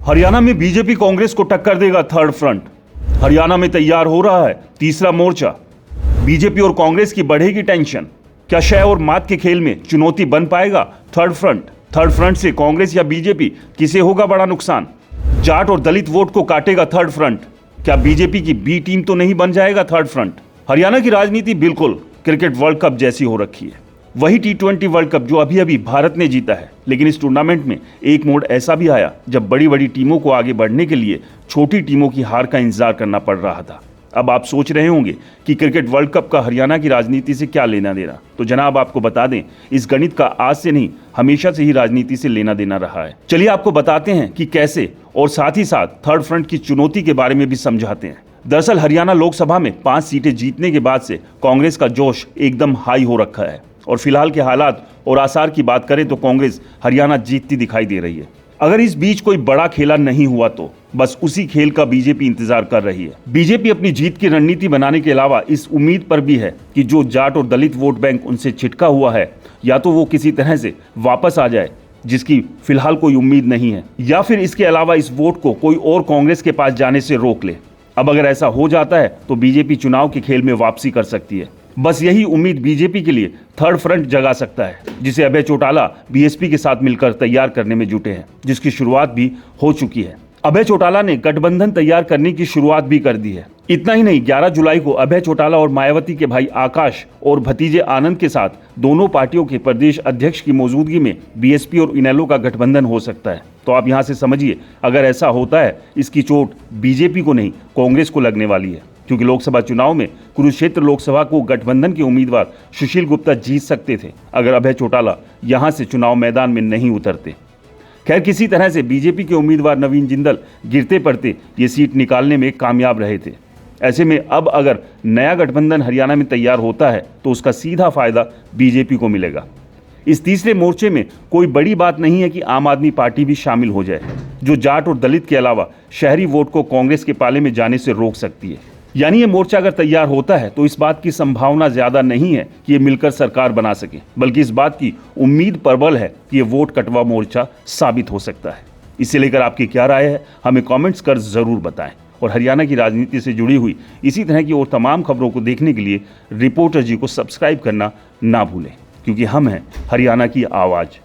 हरियाणा में बीजेपी कांग्रेस को टक्कर देगा थर्ड फ्रंट। हरियाणा में तैयार हो रहा है तीसरा मोर्चा। बीजेपी और कांग्रेस की बढ़ेगी टेंशन। क्या शय और मात के खेल में चुनौती बन पाएगा थर्ड फ्रंट? थर्ड फ्रंट से कांग्रेस या बीजेपी किसे होगा बड़ा नुकसान? जाट और दलित वोट को काटेगा थर्ड फ्रंट। क्या बीजेपी की बी टीम तो नहीं बन जाएगा थर्ड फ्रंट? हरियाणा की राजनीति बिल्कुल क्रिकेट वर्ल्ड कप जैसी हो रखी है। वही T20 वर्ल्ड कप जो अभी अभी भारत ने जीता है, लेकिन इस टूर्नामेंट में एक मोड़ ऐसा भी आया जब बड़ी बड़ी टीमों को आगे बढ़ने के लिए छोटी टीमों की हार का इंतजार करना पड़ रहा था। अब आप सोच रहे होंगे कि क्रिकेट वर्ल्ड कप का हरियाणा की राजनीति से क्या लेना देना। तो जनाब आपको बता दें, इस गणित का आज से नहीं हमेशा से ही राजनीति से लेना देना रहा है। चलिए आपको बताते हैं कि कैसे, और साथ ही साथ थर्ड फ्रंट की चुनौती के बारे में भी समझाते हैं। दरअसल हरियाणा लोकसभा में 5 सीटें जीतने के बाद से कांग्रेस का जोश एकदम हाई हो रखा है और फिलहाल के हालात और आसार की बात करें तो कांग्रेस हरियाणा जीतती दिखाई दे रही है। अगर इस बीच कोई बड़ा खेला नहीं हुआ तो बस उसी खेल का बीजेपी इंतजार कर रही है। बीजेपी अपनी जीत की रणनीति बनाने के अलावा इस उम्मीद पर भी है कि जो जाट और दलित वोट बैंक उनसे छिटका हुआ है, या तो वो किसी तरह से वापस आ जाए, जिसकी फिलहाल कोई उम्मीद नहीं है, या फिर इसके अलावा इस वोट को कोई और कांग्रेस के पास जाने से रोक ले। अब अगर ऐसा हो जाता है तो बीजेपी चुनाव के खेल में वापसी कर सकती है। बस यही उम्मीद बीजेपी के लिए थर्ड फ्रंट जगा सकता है, जिसे अभय चौटाला बीएसपी के साथ मिलकर तैयार करने में जुटे हैं, जिसकी शुरुआत भी हो चुकी है। अभय चौटाला ने गठबंधन तैयार करने की शुरुआत भी कर दी है। इतना ही नहीं, 11 जुलाई को अभय चौटाला और मायावती के भाई आकाश और भतीजे आनंद के साथ दोनों पार्टियों के प्रदेश अध्यक्ष की मौजूदगी में बीएसपी और इनेलो का गठबंधन हो सकता है। तो आप यहां से समझिए, अगर ऐसा होता है, इसकी चोट बीजेपी को नहीं कांग्रेस को लगने वाली है, क्योंकि लोकसभा चुनाव में कुरुक्षेत्र लोकसभा को गठबंधन के उम्मीदवार सुशील गुप्ता जीत सकते थे अगर अभय चौटाला यहां से चुनाव मैदान में नहीं उतरते। खैर, किसी तरह से बीजेपी के उम्मीदवार नवीन जिंदल गिरते पड़ते ये सीट निकालने में कामयाब रहे थे। ऐसे में अब अगर नया गठबंधन हरियाणा में तैयार होता है तो उसका सीधा फायदा बीजेपी को मिलेगा। इस तीसरे मोर्चे में कोई बड़ी बात नहीं है कि आम आदमी पार्टी भी शामिल हो जाए, जो जाट और दलित के अलावा शहरी वोट को कांग्रेस के पाले में जाने से रोक सकती है। यानी ये मोर्चा अगर तैयार होता है तो इस बात की संभावना ज्यादा नहीं है कि ये मिलकर सरकार बना सके, बल्कि इस बात की उम्मीद प्रबल है कि ये वोट कटवा मोर्चा साबित हो सकता है। इसे लेकर आपकी क्या राय है, हमें कमेंट्स कर जरूर बताएं। और हरियाणा की राजनीति से जुड़ी हुई इसी तरह की और तमाम खबरों को देखने के लिए रिपोर्टर जी को सब्सक्राइब करना ना भूलें, क्योंकि हम हैं हरियाणा की आवाज़।